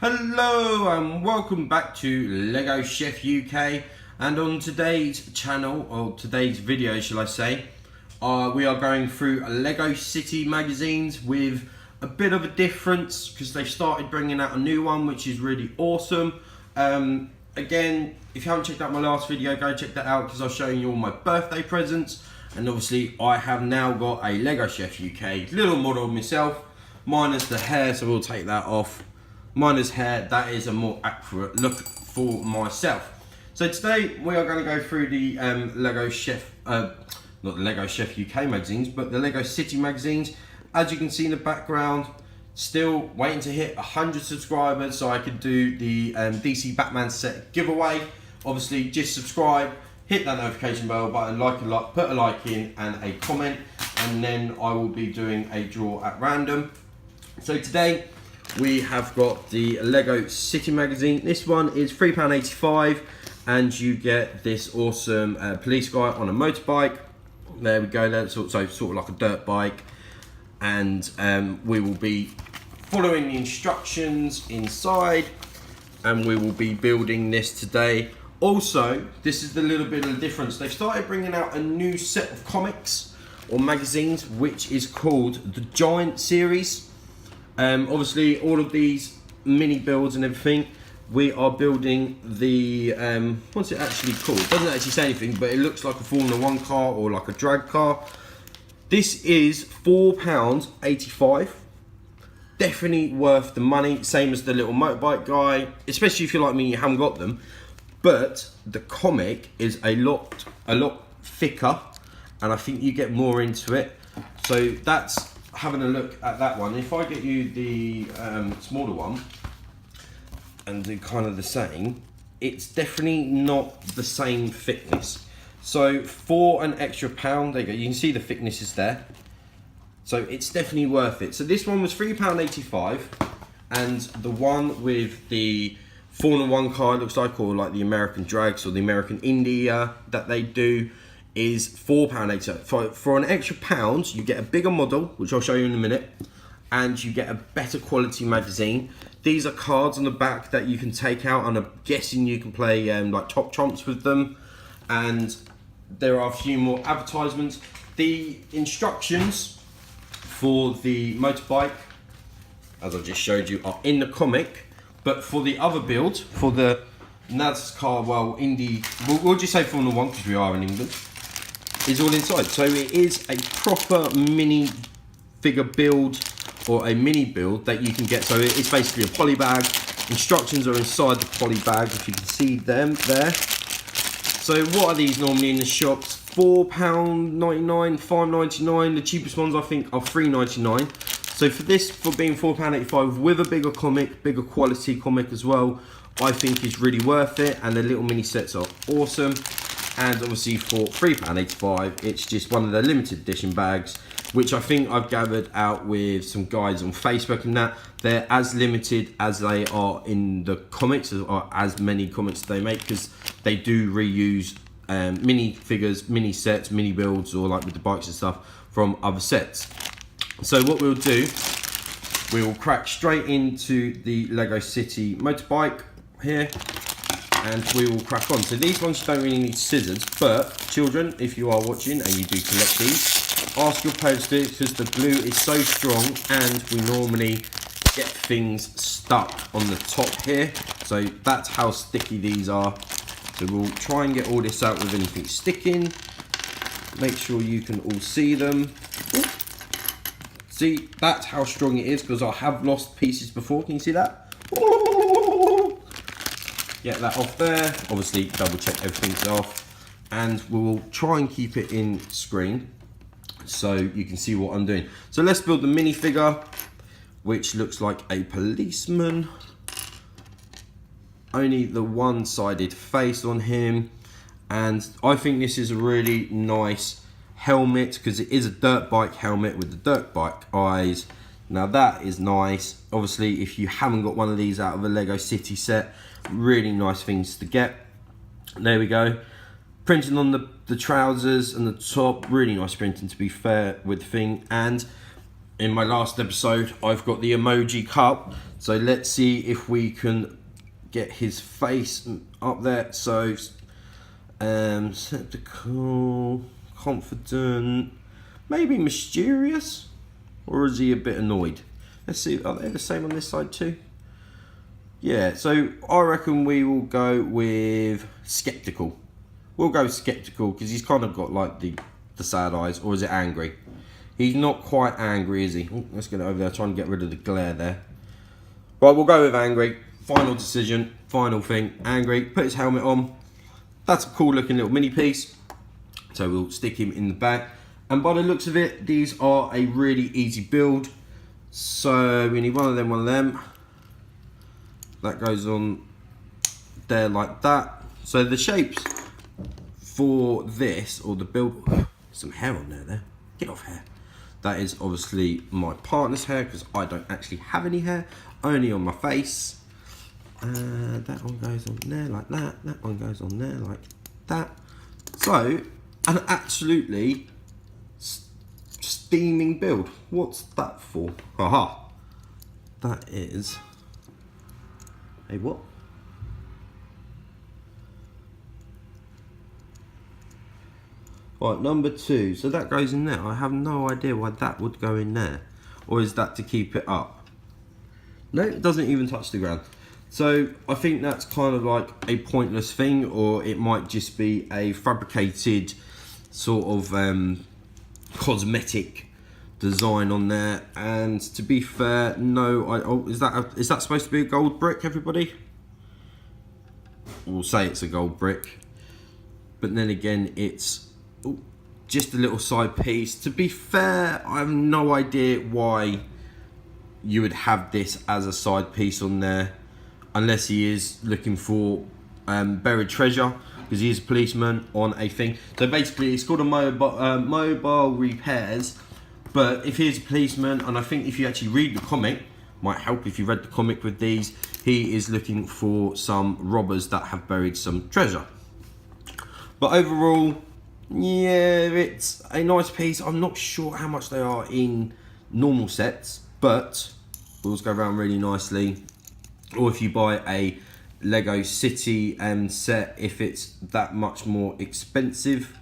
Hello and welcome back to Lego Chef UK, and on today's channel, or today's video shall I say, we are going through Lego City magazines with a bit of a difference because they've started bringing out a new one which is really awesome. Again, if you haven't checked out my last video, go check that out because I was showing you all my birthday presents, and obviously I have now got a Lego Chef UK little model myself, minus the hair, so we'll take that off. Minus hair, that is a more accurate look for myself. So today we are going to go through the Lego Chef, not the Lego Chef UK magazines, but the Lego City magazines. As you can see in the background, still waiting to hit 100 subscribers so I could do the DC Batman set giveaway. Obviously, just subscribe, hit that notification bell button, put a like in and a comment, and then I will be doing a draw at random. So today we have got the Lego City magazine. This one is £3.85 and you get this awesome police guy on a motorbike. There we go, that's also sort of like a dirt bike, and we will be following the instructions inside and we will be building this today. Also, this is the little bit of the difference. They've started bringing out a new set of comics or magazines which is called the Giant series. Obviously all of these mini builds and everything, we are building the what's it actually called? It doesn't actually say anything, but it looks like a Formula 1 car or like a drag car. This is £4.85. Definitely worth the money, same as the little motorbike guy, especially if you're like me, you haven't got them. But the comic is a lot thicker, and I think you get more into it. So that's having a look at that one. If I get you the smaller one and do kind of the same, it's definitely not the same thickness. So for an extra £1, there you go, you can see the thickness is there, so it's definitely worth it. So this one was £3.85, and the one with the Formula 1 car, looks like, or like the American drags or the American Indy that they do, is £4.80. For an extra £1, you get a bigger model, which I'll show you in a minute, and you get a better quality magazine. These are cards on the back that you can take out, and I'm guessing you can play like Top Trumps with them. And there are a few more advertisements. The instructions for the motorbike, as I just showed you, are in the comic, but for the other build, for the NASCAR, well, Indy, we'll just say Formula 1 because we are in England, is all inside. So it is a proper mini figure build, or a mini build that you can get. So it's basically a poly bag. Instructions are inside the poly bag, if you can see them there. So what are these normally in the shops? £4.99, £5.99. The cheapest ones I think are £3.99. So for this, for being £4.85 with a bigger comic, bigger quality comic as well, I think is really worth it. And the little mini sets are awesome. And obviously for £3.85, it's just one of the limited edition bags, which I think I've gathered out with some guys on Facebook and that. They're as limited as they are in the comics, or as many comics they make, because they do reuse mini figures, mini sets, mini builds, or like with the bikes and stuff from other sets. So what we'll do, we will crack straight into the Lego City motorbike here, and we will crack on. So these ones don't really need scissors, but children, if you are watching and you do collect these, ask your parents to do it because the glue is so strong, and we normally get things stuck on the top here. So that's how sticky these are. So we'll try and get all this out with anything sticking. Make sure you can all see them. Ooh. See, that's how strong it is, because I have lost pieces before. Can you see that? Get that off there. Obviously, double check everything's off, and we will try and keep it in screen so you can see what I'm doing. So let's build the minifigure, which looks like a policeman. Only the one-sided face on him, and I think this is a really nice helmet because it is a dirt bike helmet with the dirt bike eyes. Now that is nice. Obviously, if you haven't got one of these out of a Lego City set, really nice things to get. There we go. Printing on the trousers and the top, really nice printing to be fair with the thing. And in my last episode, I've got the emoji cup. So let's see if we can get his face up there. So, skeptical, confident, maybe mysterious, or is he a bit annoyed? Let's see, are they the same on this side too? Yeah, so I reckon we will go with skeptical. We'll go skeptical because he's kind of got like the sad eyes, or is it angry? He's not quite angry, is he? Ooh, let's get it over there, trying to get rid of the glare there. Right, we'll go with angry. Final decision, final thing, angry. Put his helmet on. That's a cool looking little mini piece. So we'll stick him in the back. And by the looks of it, these are a really easy build. So we need one of them. That goes on there like that. So the shapes for this, or the build, some hair on there. Get off hair. That is obviously my partner's hair, because I don't actually have any hair, only on my face. That one goes on there like that. That one goes on there like that. So, an absolutely steaming build. What's that for? Aha. That is a what? Right, number 2. So that goes in there. I have no idea why that would go in there. Or is that to keep it up? No, it doesn't even touch the ground. So I think that's kind of like a pointless thing, or it might just be a fabricated sort of cosmetic design on there. And to be fair, no, is that supposed to be a gold brick, everybody? We'll say it's a gold brick. But then again, it's just a little side piece. To be fair, I have no idea why you would have this as a side piece on there, unless he is looking for buried treasure, because he is a policeman on a thing. So basically it's called a mobile repairs, but if he's a policeman, and I think if you actually read the comic, might help if you read the comic with these, he is looking for some robbers that have buried some treasure. But overall, yeah, it's a nice piece. I'm not sure how much they are in normal sets, but wheels go around really nicely. Or if you buy a Lego City set, if it's that much more expensive.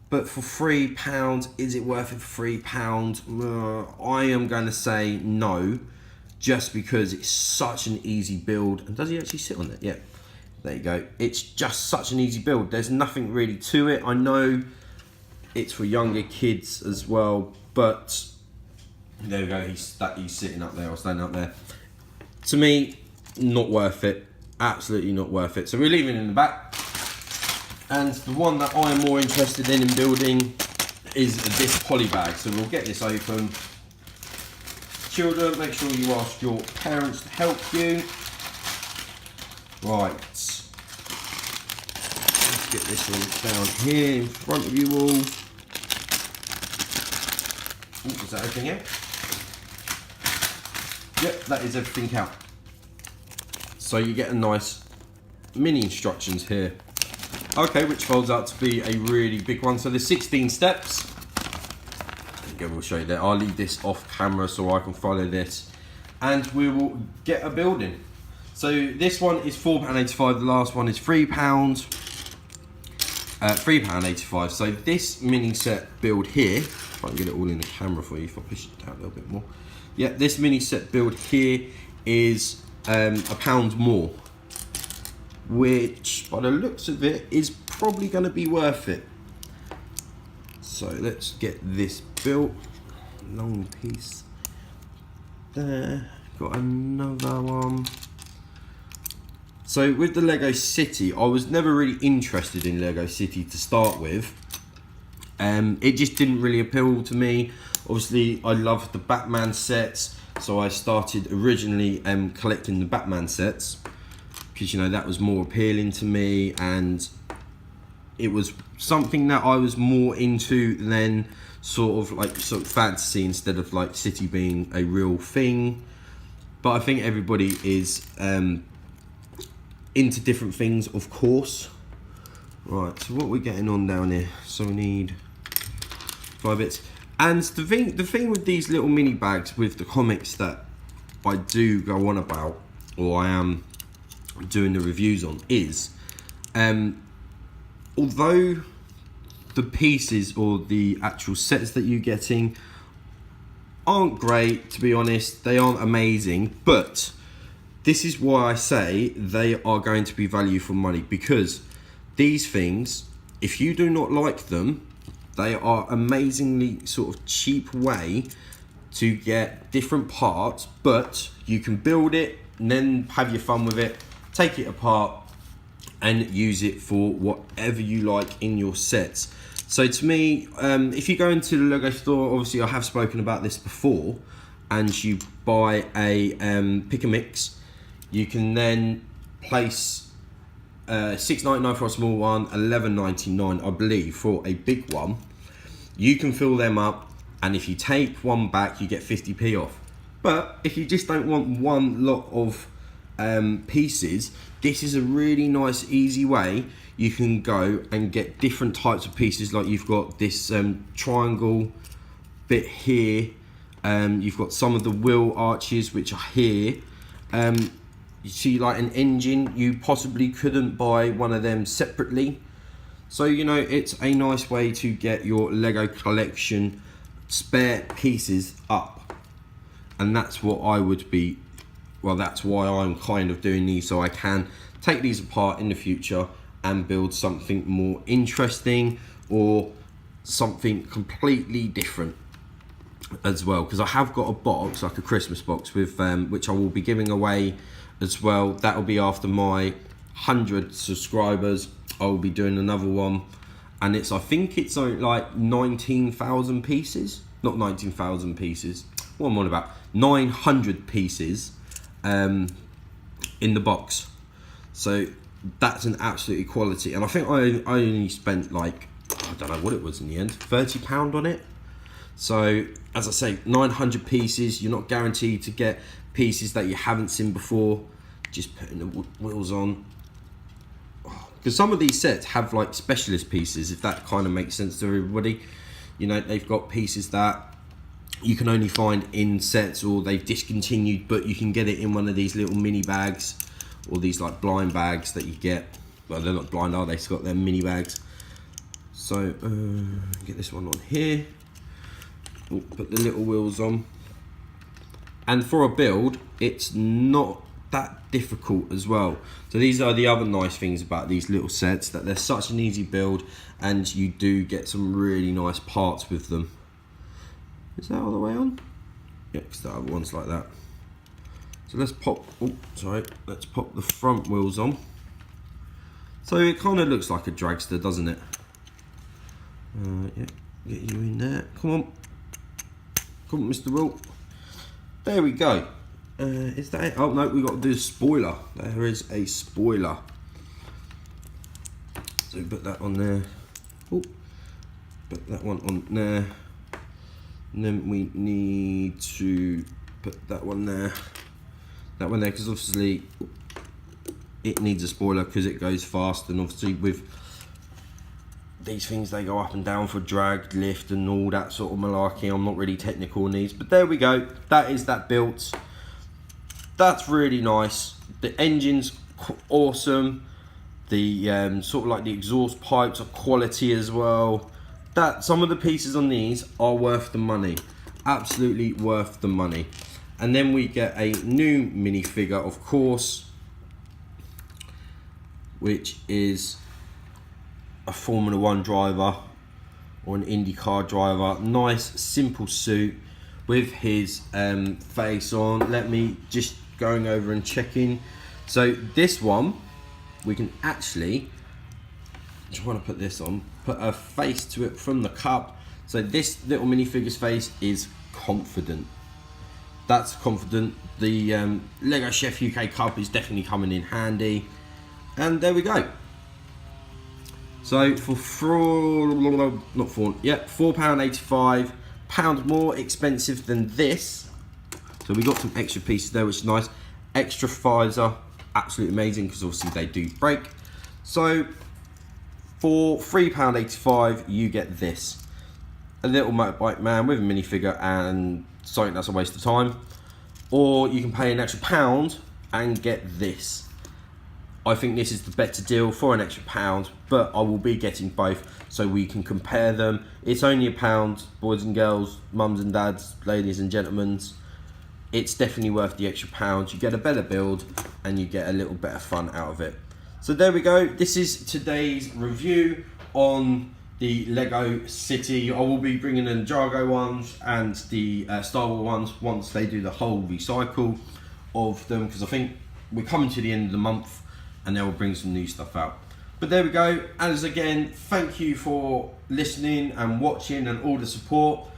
But for £3, is it worth it for £3? I am going to say no, just because it's such an easy build. And does he actually sit on it? Yeah. There you go. It's just such an easy build. There's nothing really to it. I know it's for younger kids as well, but there we go. He's sitting up there or standing up there. To me, not worth it. Absolutely not worth it. So we're leaving it in the back. And the one that I'm more interested in building is this poly bag. So we'll get this open. Children, make sure you ask your parents to help you. Right, let's get this one down here in front of you all. Ooh, is that everything out? Yep, that is everything out. So you get a nice mini instructions here. Okay, which folds out to be a really big one. So there's 16 steps. Again, we'll show you that. I'll leave this off camera so I can follow this. And we will get a building. So this one is £4.85, the last one is £3, £3.85. So this mini set build here, if I can get it all in the camera for you, if I push it down a little bit more. Yeah, this mini set build here is £1 more, which by the looks of it is probably going to be worth it. So let's get this built. Long piece there, got another one. So with the Lego City, I was never really interested in Lego City to start with. It just didn't really appeal to me. Obviously, I love the Batman sets, so I started originally collecting the Batman sets, because, you know, that was more appealing to me, and it was something that I was more into than sort of fantasy, instead of like City being a real thing. But I think everybody is into different things, of course. Right, so what are we getting on down here? So we need 5 bits. And the thing with these little mini bags with the comics that I do go on about, or I am doing the reviews on, is although the pieces or the actual sets that you're getting aren't great, to be honest, they aren't amazing, but this is why I say they are going to be value for money, because these things, if you do not like them, they are amazingly sort of cheap way to get different parts, but you can build it and then have your fun with it, take it apart and use it for whatever you like in your sets. So to me, if you go into the Lego store, obviously I have spoken about this before, and you buy a pick a mix, you can then place $6.99 for a small one, $11.99 I believe for a big one. You can fill them up, and if you take one back you get 50p off. But if you just don't want one lot of pieces, this is a really nice easy way you can go and get different types of pieces. Like you've got this triangle bit here, you've got some of the wheel arches which are here. You see like an engine, you possibly couldn't buy one of them separately. So you know, it's a nice way to get your Lego collection spare pieces up, and that's what I would be, well, that's why I'm kind of doing these, so I can take these apart in the future and build something more interesting or something completely different as well. Because I have got a box, like a Christmas box with which I will be giving away as well. That will be after my 100 subscribers. I will be doing another one, and it's, I think it's like 19,000 pieces, not 19,000 pieces, what am I on about, 900 pieces in the box. So that's an absolutely quality, and I think I only spent like, I don't know what it was in the end, £30 on it. So as I say, 900 pieces, you're not guaranteed to get pieces that you haven't seen before. Just putting the wheels on, because some of these sets have like specialist pieces, if that kind of makes sense to everybody. You know, they've got pieces that you can only find in sets, or they've discontinued, but you can get it in one of these little mini bags, or these like blind bags that you get. Well, they're not blind, are they? It's got their mini bags. So get this one on here. Ooh, put the little wheels on, and for a build, it's not that difficult as well. So these are the other nice things about these little sets, that they're such an easy build, and you do get some really nice parts with them. Is that all the way on? Yeah, because the other one's like that. So let's pop, let's pop the front wheels on. So it kind of looks like a dragster, doesn't it? Yeah, get you in there. Come on, Mr. Will. There we go. Is that it? Oh no, we got to do a spoiler. There is a spoiler. So put that on there. Oh, put that one on there. And then we need to put that one there. That one there, because obviously it needs a spoiler because it goes fast, and obviously with these things they go up and down for drag, lift and all that sort of malarkey. I'm not really technical in these, but there we go. That is that built. That's really nice. The engine's awesome. The sort of like the exhaust pipes are quality as well. That some of the pieces on these are worth the money, absolutely worth the money. And then we get a new minifigure, of course, which is a Formula 1 driver or an IndyCar driver. Nice simple suit with his face on. Let me just going over and checking. So this one, we can actually, trying to put this on, put a face to it from the cup. So this little minifigure's face is confident. That's confident. The Lego Chef UK cup is definitely coming in handy. And there we go. So for £4.85, pound more expensive than this. So we got some extra pieces there, which is nice. Extra visor, absolutely amazing, because obviously they do break. So for £3.85, you get this. a little motorbike man with a minifigure and something that's a waste of time, or you can pay an extra £1 and get this. I think this is the better deal for an extra £1, but I will be getting both so we can compare them. It's only £1, boys and girls, mums and dads, ladies and gentlemen. It's definitely worth the extra £1. You get a better build and you get a little bit of fun out of it. So there we go. This is today's review on the Lego City. I will be bringing in Jago ones and the Star Wars ones once they do the whole recycle of them, because I think we're coming to the end of the month and they will bring some new stuff out. But there we go. As again, thank you for listening and watching and all the support.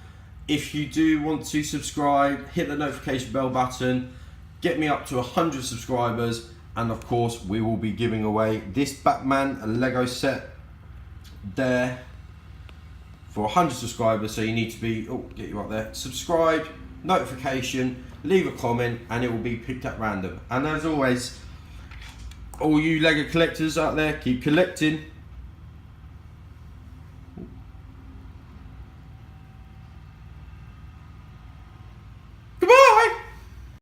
If you do want to subscribe, hit the notification bell button, get me up to 100 subscribers, and of course we will be giving away this Batman Lego set there for 100 subscribers. So you need to be, get you up there, subscribe, notification, leave a comment, and it will be picked at random. And as always, all you Lego collectors out there, keep collecting.